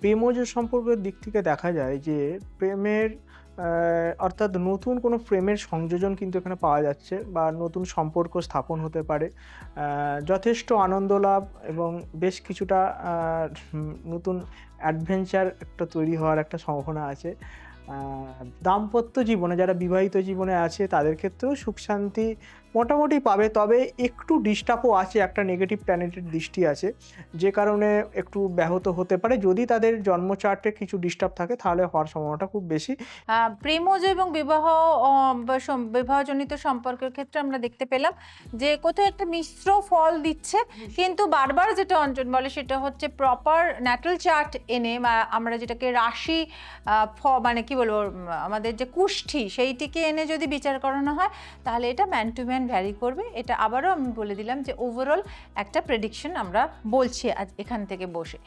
প্রেমজ সম্পর্কের দিক থেকে দেখা যায় যে প্রেমের অর্থাৎ নতুন কোনো প্রেমের সংযোজন কিন্তু এখানে পাওয়া যাচ্ছে বা নতুন সম্পর্ক স্থাপন হতে পারে। যথেষ্ট আনন্দ লাভ এবং বেশ কিছুটা নতুন অ্যাডভেঞ্চার একটা তৈরি হওয়ার একটা সম্ভাবনা আছে। আ দাম্পত্য জীবনে যারা বিবাহিত জীবনে আছে তাদের ক্ষেত্রেও সুখ শান্তি মোটামুটি পাবে। তবে একটু ডিস্টার্বও আছে, একটা নেগেটিভ প্ল্যানেটের দৃষ্টি আছে। যে কারণে একটু ব্যাহত হতে পারে। যদি তাদের জন্ম চার্টে কিছু ডিস্টার্ব থাকে তাহলে হওয়ার সম্ভাবনাটা খুব বেশি। প্রেমজ এবং বিবাহ বা বিবাহজনিত সম্পর্কের ক্ষেত্রে আমরা দেখতে পেলাম যে কোথাও একটা মিশ্র ফল দিচ্ছে, কিন্তু বারবার যেটা অঞ্জন বলে সেটা হচ্ছে প্রপার ন্যাটাল চার্ট এনে বা আমরা যেটাকে রাশি মানে কি বলবো আমাদের যে কুষ্ঠি সেইটিকে এনে যদি বিচার করানো হয় তাহলে এটা ম্যান টু ম্যান ভ্যারি করবে। এটা আবারও আমি বলে দিলাম যে ওভারঅল একটা প্রেডিকশন আমরা বলছি আজ এখান থেকে বসে।